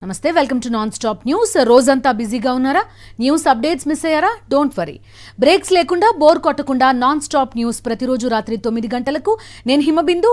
నమస్తే, welcome to non stop news. రోజంతా బిజీగా ఉన్నారా? న్యూస్ అప్డేట్స్ మిస్ అయ్యారా? డోంట్ వరీ, బ్రేక్స్ లేకుండా బోర్ కొట్టకుండా నాన్ స్టాప్ న్యూస్ ప్రతిరోజు రాత్రి 9 గంటలకు. నేను హిమబిందు.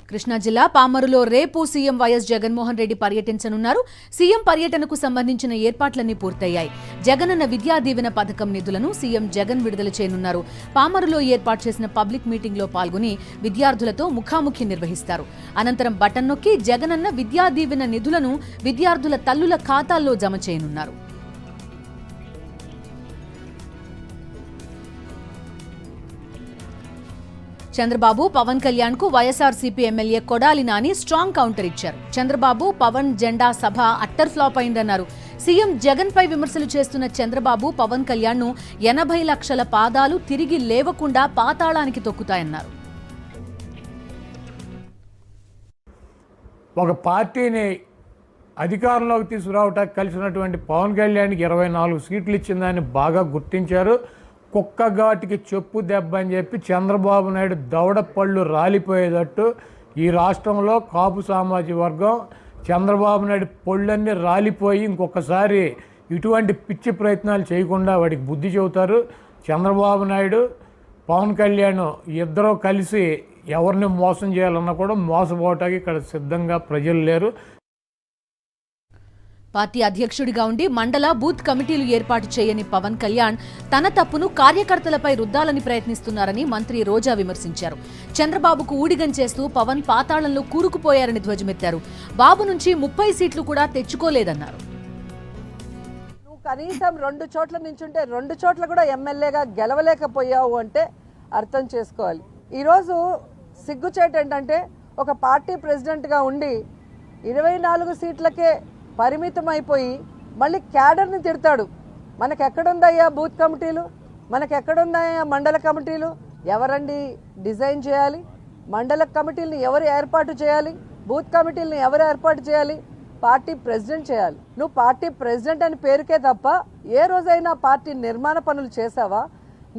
కృష్ణా జిల్లా పామరులో రేపు సీఎం వైఎస్ జగన్మోహన్ రెడ్డి పర్యటించనున్నారు. సీఎం పర్యటనకు సంబంధించిన ఏర్పాట్లన్నీ పూర్తయ్యాయి. జగనన్న విద్యా దీవెన పథకం నిధులను సీఎం జగన్ విడుదల చేయనున్నారు. పామరులో ఏర్పాటు చేసిన పబ్లిక్ మీటింగ్లో పాల్గొని విద్యార్థులతో ముఖాముఖి నిర్వహిస్తారు. అనంతరం బటన్ నొక్కి జగనన్న విద్యా దీవెన నిధులను విద్యార్థుల తల్లుల ఖాతాల్లో జమ చేయనున్నారు. చంద్రబాబు పవన్ కళ్యాణ్ కు YSRCP MLA Kodali Nani strong counter ఇచ్చారు. చంద్రబాబు పవన్ జెండా సభ అట్టర్ ఫ్లాప్ అయిందన్నారు. సీఎం జగన్ పై విమర్శలు చేస్తున్న చంద్రబాబు పవన్ కళ్యాణ్ ను 80 లక్షల పాదాలు తిరిగి లేవకుండా పాతాళానికి తొక్కుతాయన్నారు. ఒక పార్టీని అధికారంలోకి తీసుకురావటానికి కలిసినటువంటి పవన్ కళ్యాణ్కి 24 సీట్లు ఇచ్చిందని బాగా గుర్తించారు. కుక్క ఘాటికి చెప్పు దెబ్బ అని చెప్పి చంద్రబాబు నాయుడు దవడ పళ్ళు రాలిపోయేటట్టు ఈ రాష్ట్రంలో కాపు సామాజిక వర్గం చంద్రబాబు నాయుడు పళ్ళన్నీ రాలిపోయి ఇంకొకసారి ఇటువంటి పిచ్చి ప్రయత్నాలు చేయకుండా వాడికి బుద్ధి చెబుతారు. చంద్రబాబు నాయుడు పవన్ కళ్యాణ్ ఇద్దరూ కలిసి ఎవరిని మోసం చేయాలన్నా కూడా మోసపోవటానికి ఇక్కడ సిద్ధంగా ప్రజలు లేరు. పార్టీ అధ్యక్షుడిగా ఉండి మండల బూత్ కమిటీలు ఏర్పాటు చేయని పవన్ కళ్యాణ్ తన తప్పును కార్యకర్తలపై రుద్దాలని ప్రయత్నిస్తున్నారని మంత్రి రోజా విమర్శించారు. చంద్రబాబుకు ఊడిగం చేస్తూ పవన్ పాతాళంలో కూరుకుపోయారని ధ్వజమెత్తారు. బాబు నుంచి 30 సీట్లు కూడా తెచ్చుకోలేదన్నారు. నువ్వు కనీసం 2 చోట్ల నించుంటే 2 చోట్ల కూడా ఎమ్మెల్యేగా గెలవలేకపోయావు అంటే అర్థం చేసుకోవాలి. ఈరోజు సిగ్గుచేటు ఏంటంటే ఒక పార్టీ ప్రెసిడెంట్గా ఉండి 24 సీట్లకే పరిమితం అయిపోయి మళ్ళీ క్యాడర్ని తిడతాడు. మనకెక్కడుందయ్యా బూత్ కమిటీలు, మనకెక్కడుందయ్యా మండల కమిటీలు? ఎవరండి డిజైన్ చేయాలి? మండల కమిటీలను ఎవరు ఏర్పాటు చేయాలి? బూత్ కమిటీలను ఎవరు ఏర్పాటు చేయాలి? పార్టీ ప్రెసిడెంట్ చేయాలి. నువ్వు పార్టీ ప్రెసిడెంట్ అని పేరుకే తప్ప ఏ రోజైనా పార్టీ నిర్మాణ పనులు చేసావా?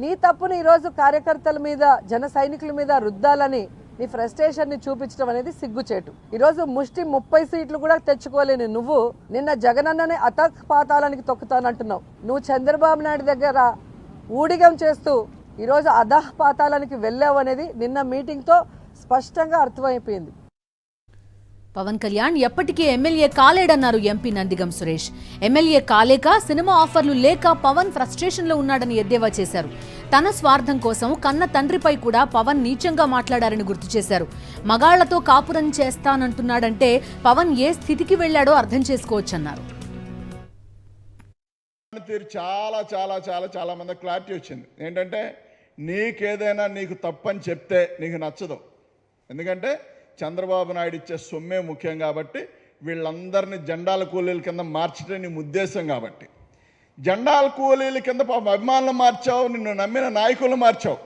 నీ తప్పుని ఈరోజు కార్యకర్తల మీద జన సైనికుల మీద రుద్దాలని నీ ఫ్రస్ట్రేషన్ ని చూపించడం అనేది సిగ్గుచేటు. ఈరోజు ముష్టి 30 సీట్లు కూడా తెచ్చుకోలేని నువ్వు నిన్న జగనన్ననే అధఃపాతాళానికి తొక్కుతానంటున్నావు. నువ్వు చంద్రబాబు నాయుడు దగ్గర ఊడిగం చేస్తూ ఈరోజు అధఃపాతాళానికి వెళ్ళావు అనేది నిన్న మీటింగ్తో స్పష్టంగా అర్థమైపోయింది. పవన్ కళ్యాణ్ ఎప్పటికీ ఎమ్మెల్యే కాలేడన్నారు ఎంపీ నందిగం సురేష్. ఎమ్మెల్యే కాలేక సినిమా ఆఫర్లు లేక పవన్ ఫ్రస్ట్రేషన్లో ఉన్నాడని ఎద్దేవా చేశారు. తన స్వార్థం కోసం కన్న తండ్రిపై కూడా పవన్ నీచంగా మాట్లాడారని గుర్తు చేశారు. మగాళ్లతో కాపురం చేస్తానంటున్నాడంటే పవన్ ఏ స్థితికి వెళ్లాడో అర్థం చేసుకోవచ్చన్నారు. చాలా చాలా చాలా చాలా మంది క్లారిటీ వచ్చింది. ఏంటంటే నీకేదైనా నీకు తప్పని చెప్తే నీకు నచ్చదు. ఎందుకంటే చంద్రబాబు నాయుడు ఇచ్చే సొమ్మే ముఖ్యం కాబట్టి వీళ్ళందరినీ జెండాల కూలీల కింద మార్చడం నీ ఉద్దేశం కాబట్టి జెండాల కూలీల కింద అభిమానులు మార్చావు, నిన్ను నమ్మిన నాయకులు మార్చావు.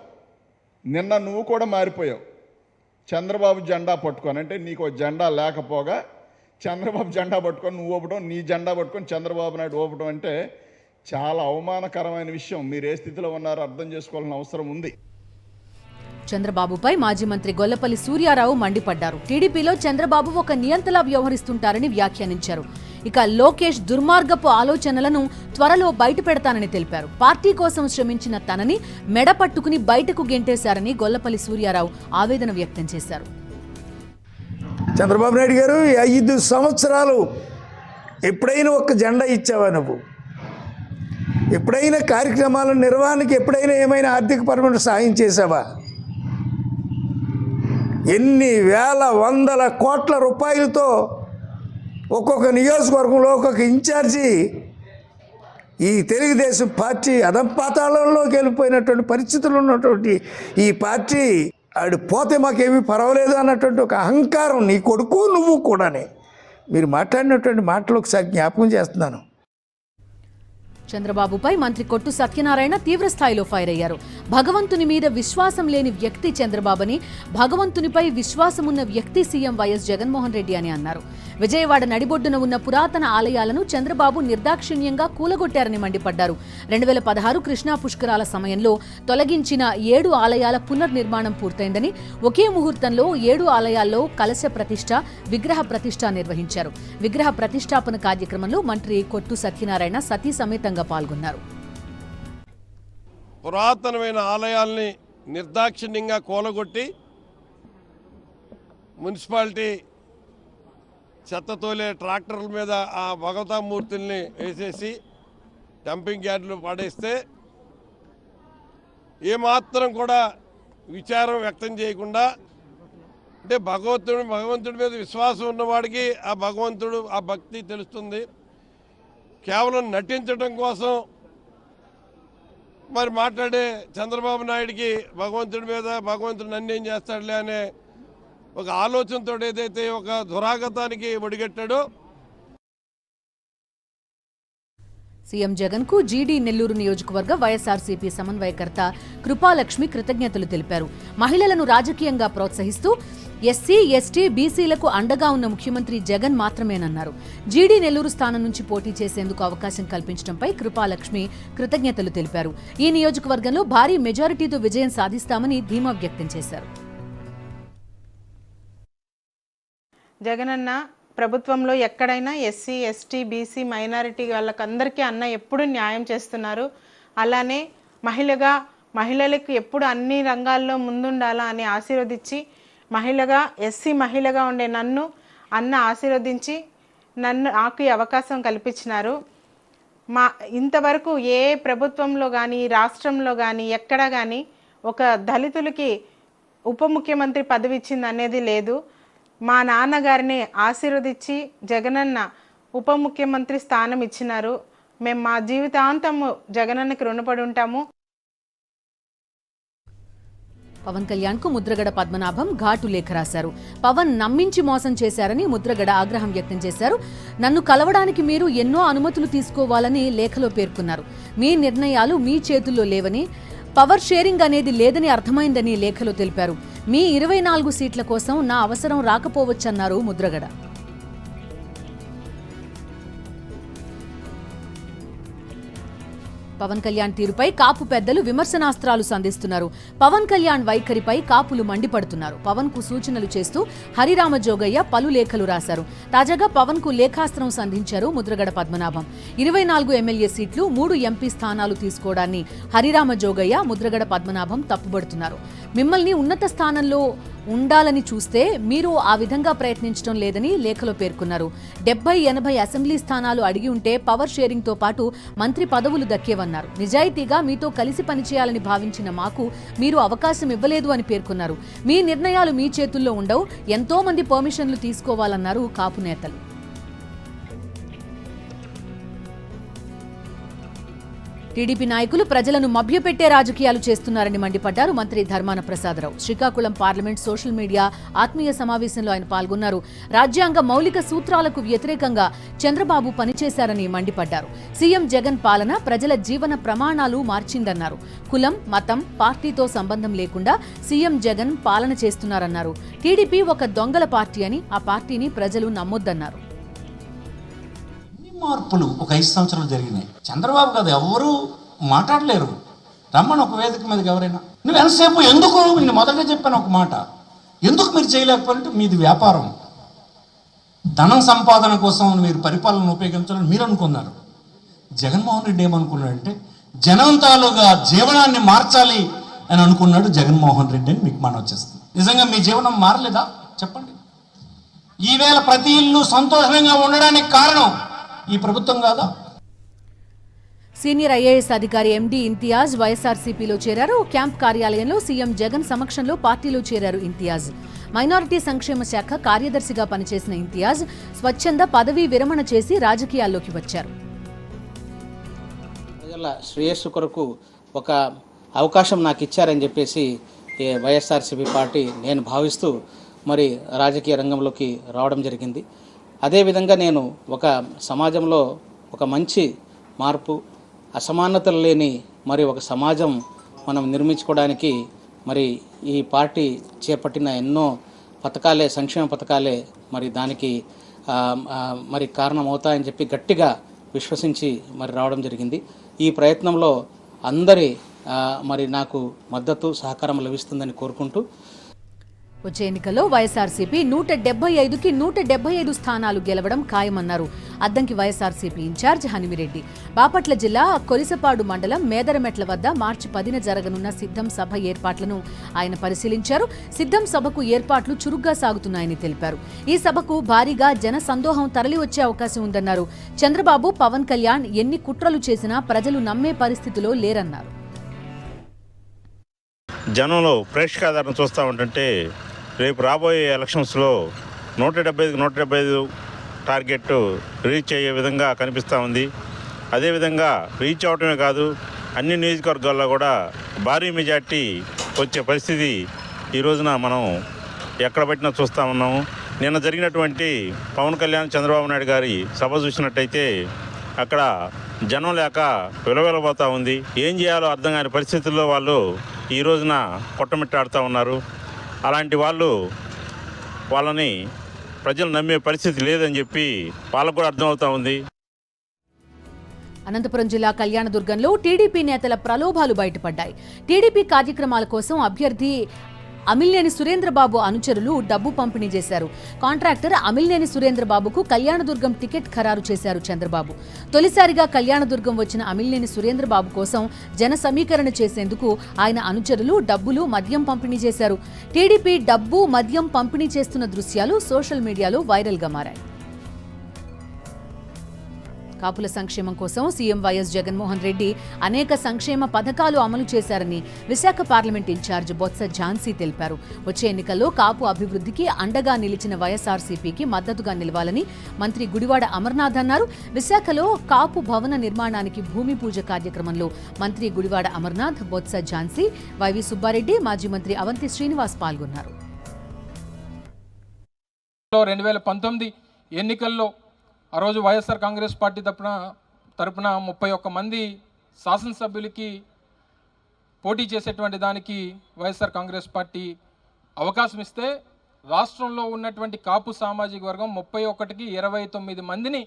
నిన్న నువ్వు కూడా మారిపోయావు. చంద్రబాబు జెండా పట్టుకొని, అంటే నీకు జెండా లేకపోగా చంద్రబాబు జెండా పట్టుకొని నువ్వు ఊపడం, నీ జెండా పట్టుకొని చంద్రబాబు నాయుడు ఊపడం అంటే చాలా అవమానకరమైన విషయం. మీరు ఏ స్థితిలో ఉన్నారో అర్థం చేసుకోవాల్సిన అవసరం ఉంది. చంద్రబాబుపై మాజీ మంత్రి గొల్లపల్లి సూర్యారావు మండిపడ్డారు. టీడీపీలో చంద్రబాబు ఒక నియంతలా వ్యవహరిస్తుంటారని వ్యాఖ్యానించారు. ఇక లోకేష్ దుర్మార్గపు ఆలోచనలను త్వరలో బయట పెడతానని తెలిపారు. పార్టీ కోసం శ్రమించిన తనని మెడ పట్టుకుని బయటకు గెంటేశారని గొల్లపల్లి సూర్యారావు ఆవేదన వ్యక్తం చేశారు. చంద్రబాబు నాయుడు గారు 5 సంవత్సరాలు ఎప్పుడైనా ఒక జెండా ఇచ్చావా? నువ్వు ఎప్పుడైనా కార్యక్రమాల నిర్వహణకి ఎప్పుడైనా ఏమైనా ఆర్థికపరమైన సాయం చేసావా? ఎన్ని వేల వందల కోట్ల రూపాయలతో ఒక్కొక్క నియోజకవర్గంలో ఒక్కొక్క ఇన్ఛార్జి ఈ తెలుగుదేశం పార్టీ అధపాతాళంలోకి వెళ్ళిపోయినటువంటి పరిస్థితులు ఉన్నటువంటి ఈ పార్టీ ఆడు పోతే మాకేమీ పర్వాలేదు అన్నటువంటి ఒక అహంకారం నీ కొడుకు నువ్వు కూడానే. మీరు మాట్లాడినటువంటి మాటలు ఒకసారి జ్ఞాపకం చేస్తున్నాను. చంద్రబాబుపై మంత్రి కొట్టు సత్యనారాయణ తీవ్రస్థాయిలో ఫైర్ అయ్యారు. భగవంతుని మీద విశ్వాసం లేని వ్యక్తి చంద్రబాబుని, భగవంతునిపై విశ్వాసమున్న వ్యక్తి సీఎం వైఎస్ జగన్మోహన్ రెడ్డి అని అన్నారు. విజయవాడ నడిబొడ్డున ఉన్న పురాతన ఆలయాలను చంద్రబాబు నిర్దాక్షిణ్యంగా కూలగొట్టారని మండిపడ్డారు. 2016 కృష్ణా పుష్కరాల సమయంలో తొలగించిన 7 ఆలయాల పునర్నిర్మాణం పూర్తయిందని, ఒకే ముహూర్తంలో 7 ఆలయాల్లో కలశ ప్రతిష్ఠ, విగ్రహ ప్రతిష్ఠ నిర్వహించారు. విగ్రహ ప్రతిష్ఠాపన కార్యక్రమంలో మంత్రి కొట్టు సత్యనారాయణ సతీ సమేతంగా పాల్గొన్నారు. పురాతనమైన ఆలయాల్ని నిర్దాక్షిణ్యంగా కూలగొట్టి మున్సిపాలిటీ చెత్తతోలే ట్రాక్టర్ల మీద ఆ భగవతామూర్తుల్ని వేసేసి డంపింగ్ యార్డులు పడేస్తే ఏమాత్రం కూడా విచారం వ్యక్తం చేయకుండా, అంటే భగవంతుడి మీద విశ్వాసం ఉన్నవాడికి ఆ భగవంతుడు, ఆ భక్తి తెలుస్తుంది. కేవలం నటించడం కోసం మరి మాట్లాడే చంద్రబాబు నాయుడికి భగవంతుడు నన్ను ఏం చేస్తాడులే అనే ఒక ఆలోచనతో ఏదైతే ఒక దురాగతానికి ఒడిగట్టాడో. సీఎం జగన్ కు జీడీ నెల్లూరు నియోజకవర్గ వైఎస్ఆర్సీపీ సమన్వయకర్త కృపాలక్ష్మి కృతజ్ఞతలు తెలిపారు. మహిళలను రాజకీయంగా ప్రోత్సహిస్తూ ఎస్సీ, ఎస్టీ, బీసీలకు అండగా ఉన్న ముఖ్యమంత్రి జగన్ మాత్రమేనన్నారు. జీడీ నెల్లూరు స్థానం నుంచి పోటీ చేసేందుకు అవకాశం కల్పించడంపై కృపాలక్ష్మి కృతజ్ఞతలు తెలిపారు. ఈ నియోజకవర్గంలో భారీ మెజారిటీతో విజయం సాధిస్తామని ధీమా వ్యక్తం చేశారు. జగనన్న ప్రభుత్వంలో ఎక్కడైనా ఎస్సీ, ఎస్టీ, బీసీ, మైనారిటీ వాళ్ళకందరికీ అన్న ఎప్పుడు న్యాయం చేస్తున్నారు. అలానే మహిళలకు ఎప్పుడు అన్ని రంగాల్లో ముందుండాలా అని ఆశీర్వదించి, ఎస్సీ మహిళగా ఉండే నన్ను అన్న ఆశీర్వదించి నాకు అవకాశం కల్పించినారు. ఇంతవరకు ఏ ప్రభుత్వంలో కానీ, రాష్ట్రంలో కానీ, ఎక్కడా కానీ ఒక దళితులకి ఉప ముఖ్యమంత్రి పదవి ఇచ్చింది అనేది లేదు. మా నాన్నగారిని ఆశీర్వదించి జగనన్న ఉప ముఖ్యమంత్రి స్థానం ఇచ్చినారు. మేము మా జీవితాంతము జగనన్నకి రుణపడి ఉంటాము. పవన్ కళ్యాణ్ కు ముద్రగడ పద్మనాభం ఘాటు లేఖ రాశారు. పవన్ నమ్మించి మోసం చేశారని ముద్రగడ ఆగ్రహం వ్యక్తం చేశారు. నన్ను కలవడానికి మీరు ఎన్నో అనుమతులు తీసుకోవాలని లేఖలో పేర్కొన్నారు. మీ నిర్ణయాలు మీ చేతుల్లో లేవని, పవర్ షేరింగ్ అనేది లేదని అర్థమైందని లేఖలో తెలిపారు. మీ 24 సీట్ల కోసం నా అవసరం రాకపోవచ్చన్నారు ముద్రగడ. పవన్ కళ్యాణ్ తీరుపై కాపు పెద్దలు విమర్శనాస్త్రాలు సంధిస్తున్నారు. పవన్ కళ్యాణ్ వైఖరిపై కాపులు మండిపడుతున్నారు. పవన్ కు సూచనలు చేస్తూ హరిరామ జోగయ్య పలు లేఖలు రాశారు. తాజాగా పవన్ కు లేఖాస్త్రం సంధించారు ముద్రగడ పద్మనాభం. 24 ఎమ్మెల్యే సీట్లు, 3 ఎంపీ స్థానాలు తీసుకోవడాన్ని హరిరామ జోగయ్య, ముద్రగడ పద్మనాభం తప్పుబడుతున్నారు. మిమ్మల్ని ఉన్నత స్థానంలో ఉండాలని చూస్తే మీరు ఆ విధంగా ప్రయత్నించడం లేదని లేఖలో పేర్కొన్నారు. 70-80 అసెంబ్లీ స్థానాలు అడిగి ఉంటే పవర్ షేరింగ్ తో పాటు మంత్రి పదవులు దక్కేవన్నారు. నిజాయితీగా మీతో కలిసి పనిచేయాలని భావించిన మాకు మీరు అవకాశం ఇవ్వలేదు అని పేర్కొన్నారు. మీ నిర్ణయాలు మీ చేతుల్లో ఉండవు, ఎంతో మంది పర్మిషన్లు తీసుకోవాలన్నారు కాపు నేతలు. టీడీపీ నాయకులు ప్రజలను మభ్యపెట్టే రాజకీయాలు చేస్తున్నారని మండిపడ్డారు మంత్రి Dharmana Prasadarao. Srikakulam parliament social media ఆత్మీయ సమావేశంలో ఆయన పాల్గొన్నారు. రాజ్యాంగ మౌలిక సూత్రాలకు వ్యతిరేకంగా చంద్రబాబు పనిచేశారని మండిపడ్డారు. సీఎం జగన్ పాలన ప్రజల జీవన ప్రమాణాలు మార్చిందన్నారు. కులం, మతం, పార్టీతో సంబంధం లేకుండా సీఎం జగన్ పాలన చేస్తున్నారన్నారు. టీడీపీ ఒక దొంగల పార్టీ అని, ఆ పార్టీని ప్రజలు నమ్మొద్దన్నారు. మార్పులు ఒక 5 సంవత్సరాలు జరిగినాయి. చంద్రబాబు కాదు ఎవరు మాట్లాడలేరు. రమ్మని ఒక వేదిక మీదకి ఎవరైనా, నువ్వు ఎంతసేపు ఎందుకు, నేను మొదట చెప్పాను ఒక మాట, ఎందుకు మీరు చేయలేకపోతే మీది వ్యాపారం, ధనం సంపాదన కోసం మీరు పరిపాలన ఉపయోగించాలని మీరు అనుకున్నారు. జగన్మోహన్ రెడ్డి ఏమనుకున్నాడంటే జనం తాలూగా జీవనాన్ని మార్చాలి అని అనుకున్నాడు జగన్మోహన్ రెడ్డి అని మీకు మనం వచ్చేస్తుంది. నిజంగా మీ జీవనం మారలేదా చెప్పండి? ఈవేళ ప్రతి ఇల్లు సంతోషంగా ఉండడానికి కారణం ఈ ప్రభుత్వం కాదా? సీనియర్ ఐఏఎస్ అధికారి ఎండి ఇంతియాజ్ వైఎస్ఆర్సీపీలో చేరారు. క్యాంప్ కార్యాలయంలో సీఎం జగన్ సమక్షంలో పార్టీలో చేరారు ఇంతియాజ్. మైనారిటీ సంక్షేమ శాఖ కార్యదర్శిగా పనిచేసిన ఇంతియాజ్ స్వచ్ఛంద పదవీ విరమణ చేసి రాజకీయాల్లోకి వచ్చారు. ప్రజల శ్రేయస్సు కొరకు ఒక అవకాశం నాకు ఇచ్చారని చెప్పేసి వైఎస్ఆర్సీపీ పార్టీ నేను భావిస్తూ మరి రాజకీయ రంగంలోకి రావడం జరిగింది. అదేవిధంగా నేను ఒక సమాజంలో ఒక మంచి మార్పు, అసమానతలు లేని మరి ఒక సమాజం మనం నిర్మించుకోవడానికి మరి ఈ పార్టీ చేపట్టిన ఎన్నో పథకాలే, సంక్షేమ పథకాలే మరి దానికి మరి కారణమవుతాయని చెప్పి గట్టిగా విశ్వసించి మరి రావడం జరిగింది. ఈ ప్రయత్నంలో అందరి మరి నాకు మద్దతు సహకారం లభిస్తుందని కోరుకుంటూ వచ్చే ఎన్నికల్లో వైఎస్ఆర్సీపీ 175కి 175 స్థానాలు గెలవడం ఖాయమన్నారు అద్దంకి వైఎస్ఆర్సీపీ ఇన్ఛార్జ్ హనిమిరెడ్డి. బాపట్ల జిల్లా కొలిసపాడు మండలం మేదరమెట్ల వద్ద మార్చి 10న జరగనున్న సిద్ధం సభ ఏర్పాట్లను ఆయన పరిశీలించారు. సిద్ధం సభకు ఏర్పాట్లు చురుగ్గా సాగుతున్నాయని తెలిపారు. ఈ సభకు భారీగా జన సందోహం తరలి వచ్చే అవకాశం ఉందన్నారు. చంద్రబాబు, పవన్ కళ్యాణ్ ఎన్ని కుట్రలు చేసినా ప్రజలు నమ్మే పరిస్థితిలో లేరన్నారు. జనంలో ప్రేక్షకాదరణ చూస్తూ ఉంటుంటే రేపు రాబోయే ఎలక్షన్స్లో 175 టార్గెట్ రీచ్ అయ్యే విధంగా కనిపిస్తూ ఉంది. అదేవిధంగా రీచ్ అవటమే కాదు, అన్ని నియోజకవర్గాల్లో కూడా భారీ మెజార్టీ వచ్చే పరిస్థితి ఈ రోజున మనం ఎక్కడ పెట్టినా చూస్తూ ఉన్నాము. నిన్న జరిగినటువంటి పవన్ కళ్యాణ్, చంద్రబాబు నాయుడు గారి సభ చూసినట్టయితే అక్కడ జనం లేక విలవిలబోతూ ఉంది. ఏం చేయాలో అర్థం కాని పరిస్థితుల్లో వాళ్ళు ఈ రోజున కొట్టమిట్టాడుతూ ఉన్నారు. అలాంటి వాళ్ళని ప్రజలు నమ్మే పరిస్థితి లేదని చెప్పి వాళ్ళకు కూడా అర్థమవుతా ఉంది. అనంతపురం జిల్లా కళ్యాణదుర్గంలో టీడీపీ నేతల ప్రలోభాలు బయటపడ్డాయి. టీడీపీ కార్యక్రమాల కోసం అభ్యర్థి అమిల్నేని సురేంద్రబాబు అనుచరులు డబ్బు పంపిణీ చేశారు. కాంట్రాక్టర్ అమిల్నేని సురేంద్రబాబుకు కళ్యాణదుర్గం టికెట్ ఖరారు చేశారు చంద్రబాబు. తొలిసారిగా కళ్యాణదుర్గం వచ్చిన అమిల్నేని సురేంద్రబాబు కోసం జన సమీకరణ చేసేందుకు ఆయన అనుచరులు డబ్బులు, మద్యం పంపిణీ చేశారు. టీడీపీ డబ్బు, మద్యం పంపిణీ చేస్తున్న దృశ్యాలు సోషల్ మీడియాలో వైరల్గా మారాయి. కాపుల సంక్షేమం కోసం సీఎం వైఎస్ జగన్మోహన్ రెడ్డి అనేక సంక్షేమ పథకాలు అమలు చేశారని విశాఖ పార్లమెంట్ ఇన్ఛార్జ్ బొత్స ఝాన్సీ తెలిపారు. వచ్చే ఎన్నికల్లో కాపు అభివృద్ధికి అండగా నిలిచిన వైఎస్ఆర్సీపీకి మద్దతుగా నిలవాలని మంత్రి గుడివాడ అమర్నాథ్ అన్నారు. విశాఖలో కాపు భవన నిర్మాణానికి భూమి పూజ కార్యక్రమంలో మంత్రి గుడివాడ అమర్నాథ్, బొత్స ఝాన్సీ, వైవి సుబ్బారెడ్డి, మాజీ మంత్రి అవంతి శ్రీనివాస్ పాల్గొన్నారు. 2019 ఎన్నికల్లో ఆ రోజు వైఎస్ఆర్ కాంగ్రెస్ పార్టీ తరపున 31 మంది శాసనసభ్యులకి పోటీ చేసేటువంటి దానికి వైఎస్ఆర్ కాంగ్రెస్ పార్టీ అవకాశం ఇస్తే రాష్ట్రంలో ఉన్నటువంటి కాపు సామాజిక వర్గం 31కి 29 మందిని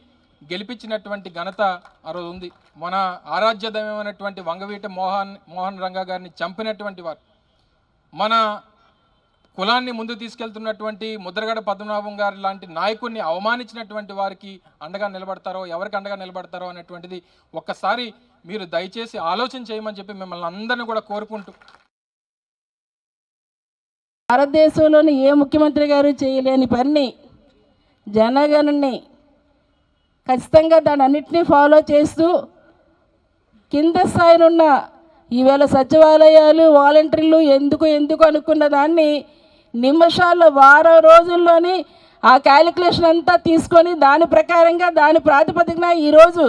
గెలిపించినటువంటి ఘనత ఆ రోజు ఉంది. మన ఆరాధ్య దైవమైనటువంటి వంగవీటి మోహన్ రంగా గారిని చంపినటువంటి వారు, మన కులాన్ని ముందు తీసుకెళ్తున్నటువంటి ముద్రగడ పద్మనాభం గారు లాంటి నాయకుడిని అవమానించినటువంటి వారికి అండగా నిలబడతారో, ఎవరికి అండగా నిలబడతారో అనేటువంటిది ఒక్కసారి మీరు దయచేసి ఆలోచన చేయమని చెప్పి మిమ్మల్ని అందరినీ కూడా కోరుకుంటూ, భారతదేశంలోని ఏ ముఖ్యమంత్రి గారు చేయలేని పని జనగణని ఖచ్చితంగా దాని అన్నింటినీ ఫాలో చేస్తూ కింద స్థాయినున్న ఈవేళ సచివాలయాలు, వాలంటీర్లు ఎందుకు అనుకున్న దాన్ని నిమిషాల్లో, వారం రోజుల్లోని ఆ క్యాలిక్యులేషన్ అంతా తీసుకొని దాని ప్రకారంగా, దాని ప్రాతిపదికన ఈరోజు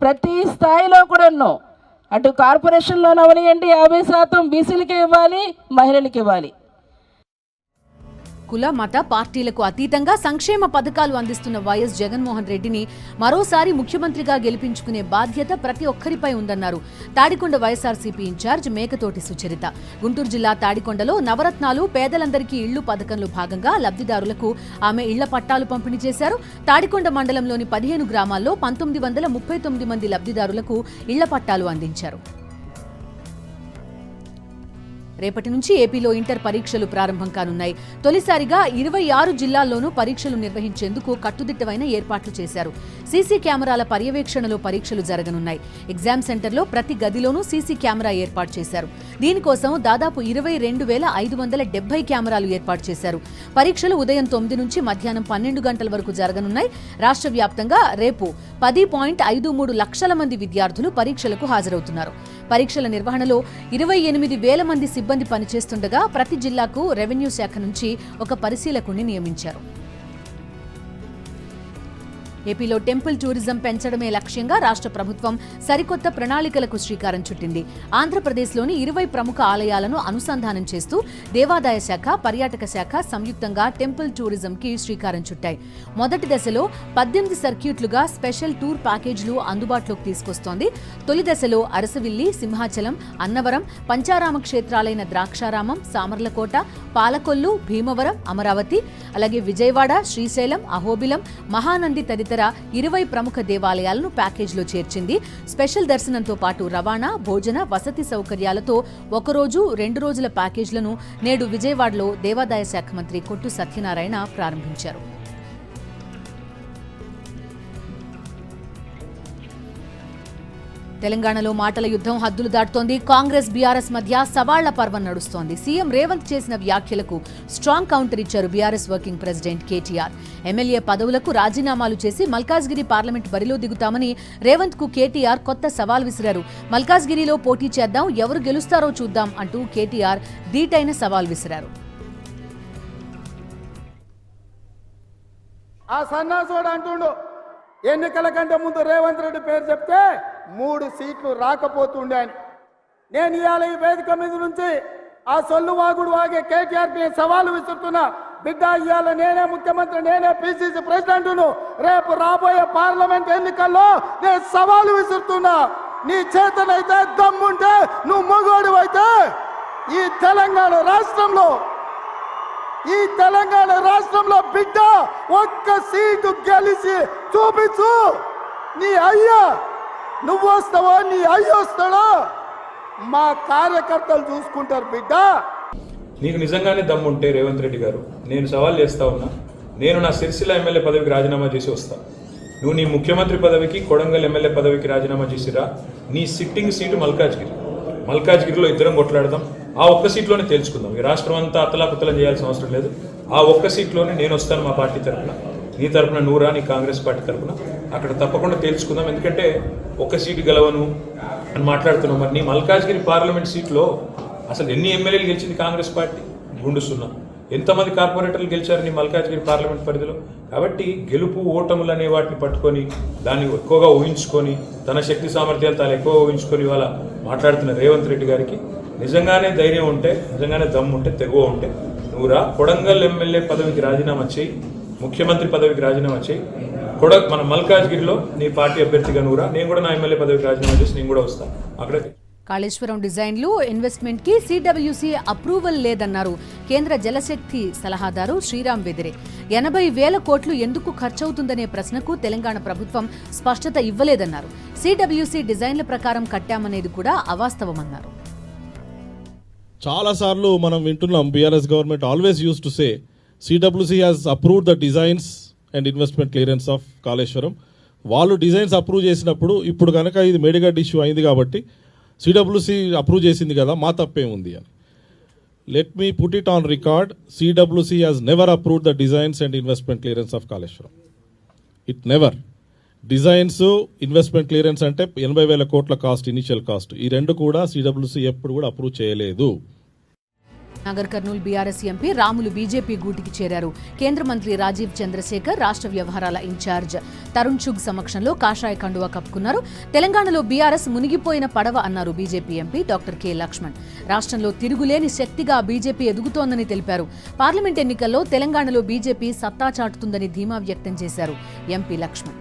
ప్రతి స్థాయిలో కూడాను అటు కార్పొరేషన్లోనే అవనియండి 50% బీసీలకి ఇవ్వాలి, మహిళలకి ఇవ్వాలి. కుల మత పార్టీలకు అతీతంగా సంక్షేమ పథకాలు అందిస్తున్న వైఎస్ జగన్మోహన్ రెడ్డిని మరోసారి ముఖ్యమంత్రిగా గెలిపించుకునే బాధ్యత ప్రతి ఒక్కరిపై ఉందన్నారు తాడికొండ వైఎస్ఆర్సీపీ ఇన్ఛార్జ్ మేకతోటి సుచరిత. గుంటూరు జిల్లా తాడికొండలో నవరత్నాలు పేదలందరికీ ఇళ్లు పథకంలో భాగంగా లబ్ధిదారులకు ఆమె ఇళ్ల పట్టాలు పంపిణీ చేశారు. తాడికొండ మండలంలోని 15 గ్రామాల్లో 1939 మంది లబ్ధిదారులకు ఇళ్ల పట్టాలు అందించారు. రేపటి నుంచి ఏపీలో ఇంటర్ పరీక్షలు ప్రారంభం కానున్నాయి. తొలిసారిగా 26 జిల్లాల్లోనూ పరీక్షలు నిర్వహించేందుకు కట్టుదిట్టమైన ఏర్పాట్లు చేశారు. సీసీ కెమెరాల పర్యవేక్షణలో పరీక్షలు జరగనున్నాయి. ఎగ్జామ్ సెంటర్లో ప్రతి గదిలోనూ సీసీ కెమెరా ఏర్పాటు చేశారు. దీనికోసం దాదాపు 22,570 కెమెరాలు ఏర్పాటు చేశారు. పరీక్షలు ఉదయం 9 నుంచి మధ్యాహ్నం 12 గంటల వరకు జరగనున్నాయి. రాష్ట్ర వ్యాప్తంగా రేపు 10.53 లక్షల మంది విద్యార్థులు పరీక్షలకు హాజరవుతున్నారు. పరీక్షల నిర్వహణలో 28,000 మంది సిబ్బంది పనిచేస్తుండగా ప్రతి జిల్లాకు రెవెన్యూ శాఖ నుంచి ఒక పరిశీలకుడిని నియమించారు. ఏపీలో టెంపుల్ టూరిజం పెంచడమే లక్ష్యంగా రాష్ట్ర ప్రభుత్వం సరికొత్త ప్రణాళికలకు శ్రీకారం చుట్టింది. ఆంధ్రప్రదేశ్లోని 20 ప్రముఖ ఆలయాలను అనుసంధానం చేస్తూ దేవాదాయ శాఖ, పర్యాటక శాఖ సంయుక్తంగా టెంపుల్ టూరిజంకి శ్రీకారం చుట్టాయి. మొదటి దశలో 18 సర్క్యూట్లుగా స్పెషల్ టూర్ ప్యాకేజీలు అందుబాటులోకి తీసుకొస్తోంది. తొలి దశలో అరసవిల్లి, సింహాచలం, అన్నవరం, పంచారామ క్షేత్రాలైన ద్రాక్షారామం, సామర్లకోట, పాలకొల్లు, భీమవరం, అమరావతి, అలాగే విజయవాడ, శ్రీశైలం, అహోబిలం, మహానంది తదితర 20 ప్రముఖ దేవాలయాలను ప్యాకేజీలో చేర్చింది. స్పెషల్ దర్శనంతో పాటు రవాణా, భోజన, వసతి సౌకర్యాలతో 1 రోజు, 2 రోజుల ప్యాకేజీలను నేడు విజయవాడలో దేవాదాయ శాఖ మంత్రి కొట్టు సత్యనారాయణ ప్రారంభించారు. తెలంగాణలో మాటల యుద్ధం హద్దులు దాటుతోంది. కాంగ్రెస్, బీఆర్ఎస్ మధ్య సవాళ్ల పర్వం నడుస్తోంది. సీఎం రేవంత్ చేసిన వ్యాఖ్యలకు స్ట్రాంగ్ కౌంటర్ ఇచ్చారు BRS working president KTR. MLA పదవులకు రాజీనామాలు చేసి మల్కాజ్గిరి పార్లమెంట్ బరిలో దిగుతామని రేవంత్ కు కేటీఆర్ కొత్త సవాల్ విసిరారు. మల్కాజ్గిరిలో పోటీ చేద్దాం, ఎవరు గెలుస్తారో చూద్దాం అంటూ కేటీఆర్ ధీటైన సవాల్ విసిరారు. ఆ సన్నాసుడు అంటుండు, ఎన్నికల కంటే ముందు రేవంత్ రెడ్డి పేరు చెప్తే 3 సీట్లు రాకపోతుండే అని. నేను ఇవాళ ఈ వేదిక మీద నుంచి ఆ సొల్లు వాగుడు వాగే కేటీఆర్ ని సవాలు విసురుతున్నా. బిడ్డ, ఇవాళ నేనే ముఖ్యమంత్రి, నేనే పిసిసి ప్రెసిడెంట్ను. రేపు రాబోయే పార్లమెంట్ ఎన్నికల్లో నేను సవాలు విసురుతున్నా. నీ చేతనైతే దమ్ముంటే, నువ్వు మొగోడు అయితే ఈ తెలంగాణ రాష్ట్రంలో బిడ్డ ఒక్క సీటు గెలిచి చూపించు. నీ అయ్యా నువ్వు వస్తావో, నీ అయ్య వస్తాడో మా కార్యకర్తలు చూసుకుంటారు. బిడ్డ, నీకు నిజంగానే దమ్ముంటే రేవంత్ రెడ్డి గారు, నేను సవాల్ చేస్తా ఉన్నా, నేను నా సిరిసిల్ల ఎమ్మెల్యే పదవికి రాజీనామా చేసి వస్తా. నువ్వు నీ ముఖ్యమంత్రి పదవికి, కొడంగల్ ఎమ్మెల్యే పదవికి రాజీనామా చేసిరా. నీ సిట్టింగ్ సీటు మల్కాజ్గిరిలో ఇద్దరం కొట్లాడదాం. ఆ ఒక్క సీట్లోనే తేల్చుకుందాం. ఈ రాష్ట్రం అంతా అతలాకుతలం చేయాల్సిన అవసరం లేదు. ఆ ఒక్క సీట్లోనే నేను వస్తాను మా పార్టీ తరఫున, నీ తరఫున నూరా, నీ కాంగ్రెస్ పార్టీ తరఫున. అక్కడ తప్పకుండా తేల్చుకుందాం. ఎందుకంటే ఒక్క సీటు గెలవను అని మాట్లాడుతున్నాం. మరి నీ మల్కాజ్గిరి పార్లమెంట్ సీట్లో అసలు ఎన్ని ఎమ్మెల్యేలు గెలిచింది కాంగ్రెస్ పార్టీ? గుండుస్తున్నా. ఎంతమంది కార్పొరేటర్లు గెలిచారు నీ మల్కాజ్గిరి పార్లమెంట్ పరిధిలో? కాబట్టి గెలుపు ఓటములు అనే వాటిని పట్టుకొని, దాన్ని ఎక్కువగా ఊహించుకొని, తన శక్తి సామర్థ్యాలు తాను ఎక్కువ ఊహించుకొని ఇవాళ మాట్లాడుతున్న రేవంత్ రెడ్డి గారికి నిజంగానే ధైర్యం ఉంటే, నిజంగానే దమ్ము ఉంటే, తెగువ ఉంటే నువ్వురా, కొడంగల్ ఎమ్మెల్యే పదవికి రాజీనామా చేయి, ముఖ్యమంత్రి పదవికి రాజీనామా చేయి. మన మల్కాజ్గిరిలో నీ పార్టీ అభ్యర్థిగా నువ్వురా, నేను కూడా నా ఎమ్మెల్యే పదవికి రాజీనామా చేసి నేను కూడా వస్తాను. అక్కడే కాళేశ్వరం డిజైన్లు, ఇన్వెస్ట్మెంట్ కి సిడబ్ల్యూసీ అప్రూవల్ లేదన్నారు కేంద్ర జలశక్తి సలహాదారు శ్రీరామ్ వెదిరే. 80,000 కోట్లు ఎందుకు ఖర్చవుతుందనే ప్రశ్నకు తెలంగాణ ప్రభుత్వం స్పష్టత ఇవ్వలేదన్నారు. సిడబ్ల్యూసీ డిజైన్ల ప్రకారం కట్టామనేది కూడా అవాస్తవమన్నారు. చాలాసార్లు మనం వింటున్నాం, BRS government always use to say CWC has approved the designs and investment clearance of Kaleshwaram. వాళ్ళు డిజైన్స్ అప్రూవ్ చేసినప్పుడు, ఇప్పుడు కనుక ఇది మేడిగడ్డ ఇష్యూ అయింది కాబట్టి సిడబ్ల్యూసీ అప్రూవ్ చేసింది కదా, మా తప్పేముంది అని. Let me put it on record, CWC has never approved the designs and investment clearance of Kaleshwaram. It never. Designs, investment clearance అంటే 80,000 కోట్ల కాస్ట్, ఇనిషియల్ కాస్ట్, ఈ రెండు కూడా సిడబ్ల్యూసీ ఎప్పుడు కూడా అప్రూవ్ చేయలేదు. Nagar Kurnool BRS MP Ramulu BJP గూటికి చేరారు. కేంద్ర మంత్రి రాజీవ్ చంద్రశేఖర్, రాష్ట్ర వ్యవహారాల ఇన్ఛార్జ్ తరుణ్ చుగ్ సమక్షంలో కాషాయ కండువా కప్పుకున్నారు. తెలంగాణలో బీఆర్ఎస్ మునిగిపోయిన పడవ అన్నారు BJP MP doctor K Laxman. రాష్ట్రంలో తిరుగులేని శక్తిగా బీజేపీ ఎదుగుతోందని తెలిపారు. పార్లమెంట్ ఎన్నికల్లో తెలంగాణలో బీజేపీ సత్తా చాటుతుందని ధీమా వ్యక్తం చేశారు ఎంపీ లక్ష్మణ్.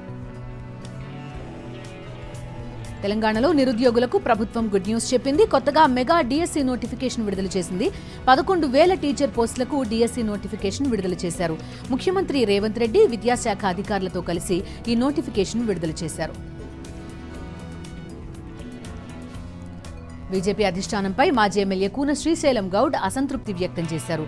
తెలంగాణలో నిరుద్యోగులకు ప్రభుత్వం గుడ్ న్యూస్ చెప్పింది. కొత్తగా మెగా డిఎస్సీ నోటిఫికేషన్ విడుదల చేసింది. 11,000 టీచర్ పోస్టులకు డిఎస్సీ నోటిఫికేషన్ విడుదల చేశారు. ముఖ్యమంత్రి రేవంత్ రెడ్డి విద్యాశాఖ అధికారులతో కలిసి ఈ నోటిఫికేషన్ విడుదల చేశారు. బీజేపీ అధిష్టానంపై మాజీ ఎమ్మెల్యే కూన శ్రీశైలం గౌడ్ అసంతృప్తి వ్యక్తం చేశారు.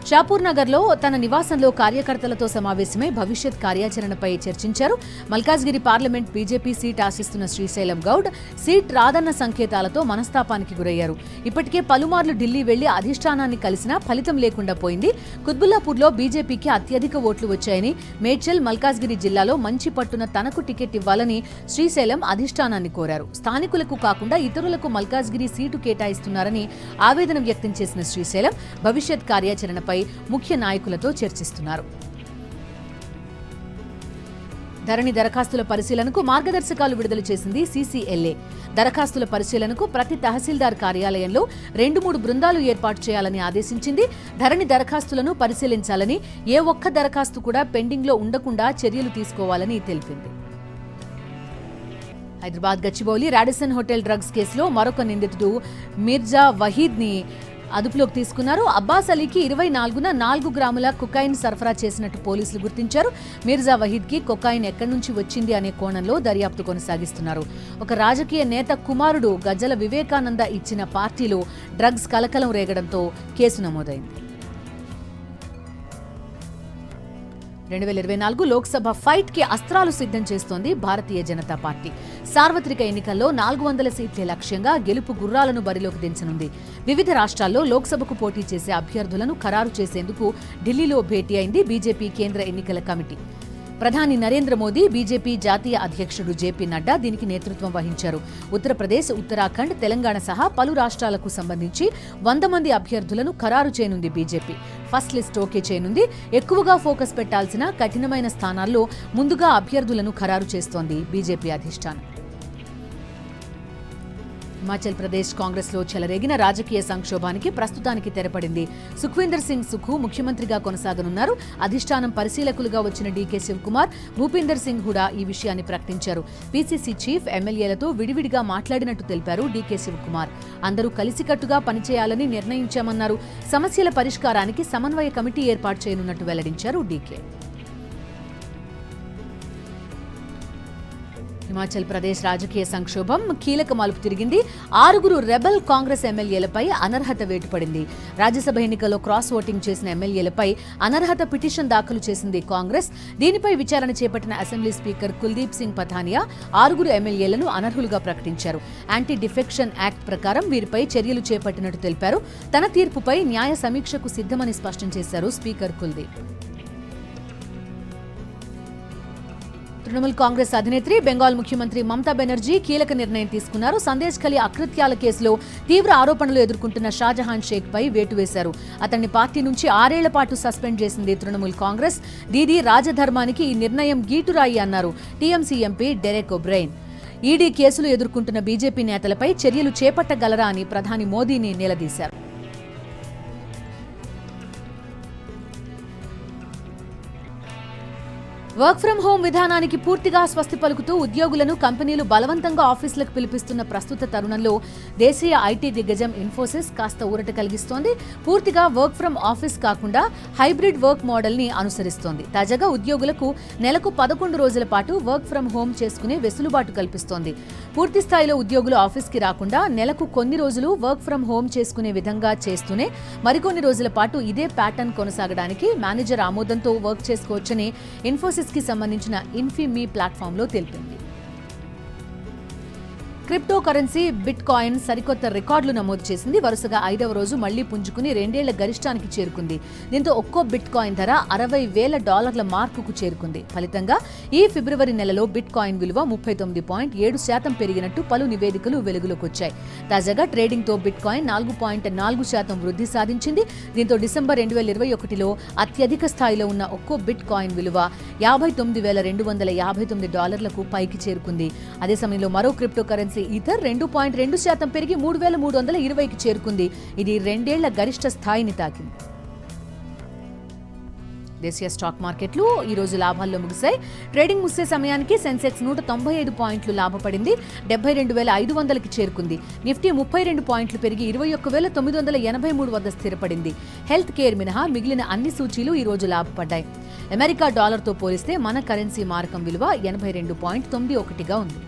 షాపూర్ నగర్లో తన నివాసంలో కార్యకర్తలతో సమావేశమై భవిష్యత్ కార్యాచరణపై చర్చించారు. మల్కాజ్గిరి పార్లమెంట్ బీజేపీ సీట్ ఆశిస్తున్న శ్రీశైలం గౌడ్ సీట్ రాదన్న సంకేతాలతో మనస్తాపానికి గురయ్యారు. ఇప్పటికే పలుమార్లు ఢిల్లీ వెళ్లి అధిష్టానాన్ని కలిసినా ఫలితం లేకుండా పోయింది. కుత్బుల్లాపూర్లో బీజేపీకి అత్యధిక ఓట్లు వచ్చాయని, మేడ్చల్, మల్కాజ్గిరి జిల్లాలో మంచి పట్టున తనకు టికెట్ ఇవ్వాలని శ్రీశైలం అధిష్టానాన్ని కోరారు. స్థానికులకు కాకుండా ఇతరులకు మల్కాజ్గిరి సీటు కేటాయిస్తున్నారని ఆవేదన వ్యక్తం చేసిన శ్రీశైలం భవిష్యత్ కార్యాచరణపై ముఖ్య నాయకులతో చర్చిస్తున్నారు. ధరణి దరఖాస్తుల పరిశీలనకు మార్గదర్శకాలు విడుదల చేసింది సీసీఎల్ఏ. దరఖాస్తుల పరిశీలనకు ప్రతి తహసీల్దార్ కార్యాలయంలో 2-3 బృందాలు ఏర్పాటు చేయాలని ఆదేశించింది. ధరణి దరఖాస్తులను పరిశీలించాలని, ఏ ఒక్క దరఖాస్తు కూడా పెండింగ్లో ఉండకుండా చర్యలు తీసుకోవాలని తెలిపింది. Hyderabad Gachibowli Radisson hotel drugs కేసులో మరొక నిందితుడు మిర్జా వహీద్ని అదుపులోకి తీసుకున్నారు. అబ్బాస్ అలీకి 24న 4 గ్రాముల కొకైన్ సరఫరా చేసినట్టు పోలీసులు గుర్తించారు. మిర్జా వహీద్కి కొకైన్ ఎక్కడి నుంచి వచ్చింది అనే కోణంలో దర్యాప్తు కొనసాగిస్తున్నారు. ఒక రాజకీయ నేత కుమారుడు గజ్జల వివేకానంద ఇచ్చిన పార్టీలో డ్రగ్స్ కలకలం రేగడంతో కేసు నమోదైంది. 2024 లోక్సభ ఫైట్ కి అస్త్రాలు సిద్ధం చేస్తోంది భారతీయ జనతా పార్టీ. సార్వత్రిక ఎన్నికల్లో 400 సీట్లే లక్ష్యంగా గెలుపు గుర్రాలను బరిలోకి దించనుంది. వివిధ రాష్ట్రాల్లో లోక్సభకు పోటీ చేసే అభ్యర్థులను ఖరారు చేసేందుకు ఢిల్లీలో భేటీ అయింది బీజేపీ కేంద్ర ఎన్నికల కమిటీ. ప్రధాని నరేంద్ర మోదీ, బీజేపీ జాతీయ అధ్యక్షుడు జేపీ నడ్డా దీనికి నేతృత్వం వహించారు. ఉత్తరప్రదేశ్, ఉత్తరాఖండ్, తెలంగాణ సహా పలు రాష్ట్రాలకు సంబంధించి 100 మంది అభ్యర్థులను ఖరారు చేయనుంది బీజేపీ. ఫస్ట్ లిస్ట్ ఓకే చేయనుంది. ఎక్కువగా ఫోకస్ పెట్టాల్సిన కఠినమైన స్థానాల్లో ముందుగా అభ్యర్థులను ఖరారు చేస్తోంది బీజేపీ అధిష్టానం. హిమాచల్ ప్రదేశ్ కాంగ్రెస్ లో చెలరేగిన రాజకీయ సంక్షోభానికి ప్రస్తుతానికి తెరపడింది. సుఖ్వీందర్ సింగ్ సుఖు ముఖ్యమంత్రిగా కొనసాగనున్నారు. అధిష్టానం పరిశీలకులుగా వచ్చిన డీకే శివకుమార్, భూపీందర్ సింగ్ హుడా ఈ విషయాన్ని ప్రకటించారు. పీసీసీ చీఫ్ ఎమ్మెల్యేలతో విడివిడిగా మాట్లాడినట్టు తెలిపారు డీకే శివకుమార్. అందరూ కలిసికట్టుగా పనిచేయాలని నిర్ణయించామన్నారు. సమస్యల పరిష్కారానికి సమన్వయ కమిటీ ఏర్పాటు చేయనున్నట్టు వెల్లడించారు డీకే. హిమాచల్ ప్రదేశ్ రాజకీయ సంక్షోభం కీలక మలుపు తిరిగింది. 6 రెబెల్ కాంగ్రెస్ ఎమ్మెల్యేలపై అనర్హత వేటుపడింది. రాజ్యసభ ఎన్నికల్లో క్రాస్ ఓటింగ్ చేసిన ఎమ్మెల్యేలపై అనర్హత పిటిషన్ దాఖలు చేసింది కాంగ్రెస్. దీనిపై విచారణ చేపట్టిన అసెంబ్లీ స్పీకర్ కుల్దీప్ సింగ్ పథానియా 6 ఎమ్మెల్యేలను అనర్హులుగా ప్రకటించారు. యాంటీ డిఫెక్షన్ యాక్ట్ ప్రకారం వీరిపై చర్యలు చేపట్టినట్టు తెలిపారు. తన తీర్పుపై న్యాయ సమీక్షకు సిద్ధమని స్పష్టం చేశారు స్పీకర్ కుల్దీప్. తృణమూల్ కాంగ్రెస్ అధినేత్రి, బెంగాల్ ముఖ్యమంత్రి మమతా బెనర్జీ కీలక నిర్ణయం తీసుకున్నారు. సందేశ్ ఖలీ అకృత్యాల కేసులో తీవ్ర ఆరోపణలు ఎదుర్కొంటున్న షాజహాన్ షేక్ పై వేటు వేశారు. అతన్ని పార్టీ నుంచి 6 ఏళ్ల పాటు సస్పెండ్ చేసింది తృణమూల్ కాంగ్రెస్. దీది రాజధర్మానికి ఈ నిర్ణయం గీటురాయి అన్నారు TMC MP Derek O'Brien. ED కేసులు ఎదుర్కొంటున్న బీజేపీ నేతలపై చర్యలు చేపట్టగలరా అని ప్రధాని మోదీని నిలదీశారు. వర్క్ ఫ్రం హోం విధానానికి పూర్తిగా స్వస్తి పలుకుతూ ఉద్యోగులను కంపెనీలు బలవంతంగా ఆఫీసులకు పిలిపిస్తున్న ప్రస్తుత తరుణంలో దేశీయ ఐటీ దిగ్గజం ఇన్ఫోసిస్ కాస్త ఊరట కలిగిస్తోంది. పూర్తిగా వర్క్ ఫ్రం ఆఫీస్ కాకుండా హైబ్రిడ్ వర్క్ మోడల్ ని అనుసరిస్తోంది. తాజాగా ఉద్యోగులకు నెలకు 11 రోజుల పాటు వర్క్ ఫ్రం హోం చేసుకునే వెసులుబాటు కల్పిస్తోంది. పూర్తి స్థాయిలో ఉద్యోగులు ఆఫీస్కి రాకుండా నెలకు కొన్ని రోజులు వర్క్ ఫ్రం హోం చేసుకునే విధంగా చేస్తూనే మరికొన్ని రోజుల పాటు ఇదే ప్యాటర్న్ కొనసాగడానికి మేనేజర్ ఆమోదంతో వర్క్ చేసుకోవచ్చని ఇన్ఫోసిస్ కి సంబంధించిన ఇన్ఫీమీ ప్లాట్ఫామ్ లో తెలిపింది. క్రిప్టో కరెన్సీ బిట్ కాయిన్ సరికొత్త రికార్డులు నమోదు చేసింది. వరుసగా 5వ రోజు మళ్లీ పుంజుకుని 2 ఏళ్ల గరిష్టానికి చేరుకుంది. దీంతో ఒక్కో బిట్ కాయిన్ ధర $60,000 మార్కుకు చేరుకుంది. ఫలితంగా ఈ ఫిబ్రవరి నెలలో బిట్ కాయిన్ విలువ 39.7% పెరిగినట్టు పలు నివేదికలు వెలుగులోకి వచ్చాయి. తాజాగా ట్రేడింగ్ తో బిట్ కాయిన్ 4.4% వృద్ధి సాధించింది. దీంతో డిసెంబర్ 2021లో అత్యధిక స్థాయిలో ఉన్న ఒక్కో బిట్ కాయిన్ విలువ $59,259 పైకి చేరుకుంది. అదే సమయంలో మరో క్రిప్టో కరెన్సీ ఈథర్ 2.2% పెరిగి 3,320కి చేరుకుంది. ఇది 2 ఏళ్ల గరిష్ట స్థాయిని తాకింది. దేశీయ స్టాక్ మార్కెట్లు ఈ రోజు లాభాల్లో ముగిశాయి. ట్రేడింగ్ ముగిసే సమయానికి సెన్సెక్స్ 195 పాయింట్లు లాభపడింది. 72,500కి చేరుకుంది. నిఫ్టీ 32 పాయింట్లు పెరిగి 21,983 వద్ద స్థిరపడింది. హెల్త్ కేర్ మినహా మిగిలిన అన్ని సూచీలు ఈ రోజు లాభపడ్డాయి. అమెరికా డాలర్తో పోలిస్తే మన కరెన్సీ మారకం విలువ 82.91గా ఉంది.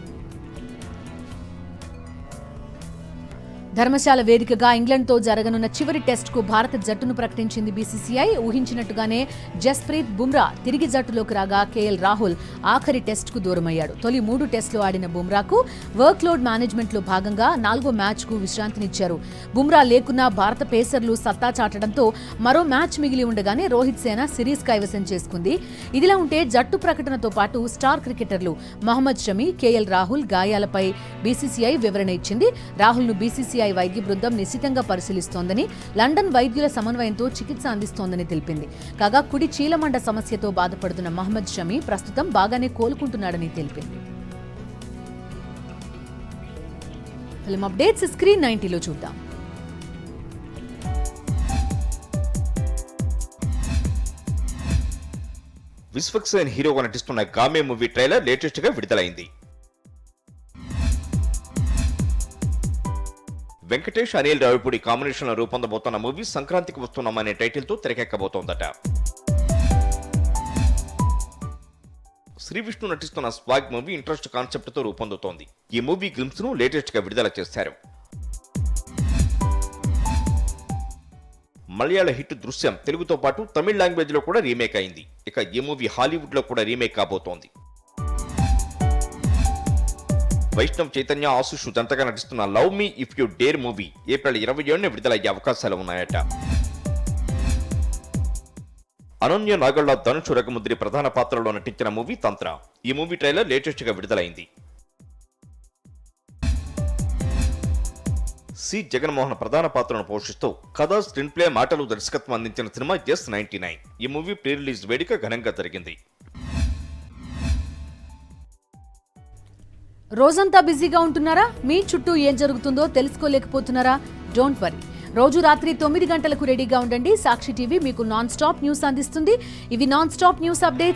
ధర్మశాల వేదికగా ఇంగ్లాండ్తో జరగనున్న చివరి టెస్టుకు భారత జట్టును ప్రకటించింది బీసీసీఐ. ఊహించినట్టుగానే జస్ప్రీత్ బుమ్రా తిరిగి జట్టులోకి రాగా కేఎల్ రాహుల్ ఆఖరి టెస్టుకు దూరమయ్యాడు. తొలి 3 టెస్టులు ఆడిన బుమ్రాకు వర్క్ లోడ్ మేనేజ్మెంట్లో భాగంగా 4వ మ్యాచ్కు విశ్రాంతినిచ్చారు. బుమ్రా లేకున్నా భారత పేసర్లు సత్తా చాటడంతో మరో మ్యాచ్ మిగిలి ఉండగానే రోహిత్ సేన సిరీస్ కైవసం చేసుకుంది. ఇదిలా ఉంటే జట్టు ప్రకటనతో పాటు స్టార్ క్రికెటర్లు మహమ్మద్ షమి, కేఎల్ రాహుల్ గాయాలపై బీసీసీఐ వివరణ ఇచ్చింది. రాహుల్ను బీసీసీఐ స్థాయి వైద్య బృందం నిశితంగా పరిశీలిస్తోందని, లండన్ వైద్యుల సమన్వయంతో చికిత్స అందిస్తోందని తెలిపింది. కాగా కుడి చీలమండ సమస్యతో బాధపడుతున్న మహమ్మద్ షమీ ప్రస్తుతం బాగానే కోలుకుంటున్నాడని తెలిపింది. ఫిల్మ్ అప్డేట్స్ స్క్రీన్ 90లో చూద్దాం. విశ్వక్సేన్ హీరోగా నటిస్తున్న గామే మూవీ ట్రైలర్ లేటెస్ట్ గా విడుదలైంది. వెంకటేష్, అనిల్ రావిపూడి కాంబినేషన్ లో రూపొందబోతున్న మూవీ సంక్రాంతికి వస్తున్నామనే టైటిల్ తో తెరకెక్కబోతోందట. శ్రీ విష్ణు నటిస్తున్న స్వాగ్ మూవీ ఇంట్రెస్ట్ కాన్సెప్ట్ తో రూపొందుతోంది. ఈ మూవీ గ్లిమ్స్ ను లేటెస్ట్ గా విడుదల చేశారు. మలయాళ హిట్ దృశ్యం తెలుగుతో పాటు తమిళ లాంగ్వేజ్ లో కూడా రీమేక్ అయింది. ఇక ఈ మూవీ హాలీవుడ్ లో కూడా రీమేక్ కాబోతోంది. వైష్ణవ్ చైతన్య, ఆశుష్ జంటగా నటిస్తున్న love me if you dare movie April 27న విడుదలయ్యే అవకాశాలు ఉన్నాయట. అనన్య నాగళ్ల, ధనుష్ రఘుముద్రి ప్రధాన పాత్రలో నటించిన మూవీ తంత్ర. ఈ మూవీ ట్రైలర్ లేటెస్ట్ గా విడుదలైంది. సి జగన్మోహన్ ప్రధాన పాత్రను పోషిస్తూ కథ, స్క్రీన్ ప్లే, మాటలు, దర్శకత్వం అందించిన సినిమా S99. ఈ మూవీ ప్రీ రిలీజ్ వేడుక ఘనంగా జరిగింది. రోజంతా బిజీగా ఉంటున్నారా? మీ చుట్టూ ఏం జరుగుతుందో తెలుసుకోలేకపోతున్నారా? Don't worry. రోజు రాత్రి 9 గంటలకు రెడీగా ఉండండి. సాక్షి టీవీ మీకు నాన్ స్టాప్ న్యూస్ అందిస్తుంది. ఇవి నాన్ స్టాప్ న్యూస్ అప్డేట్స్.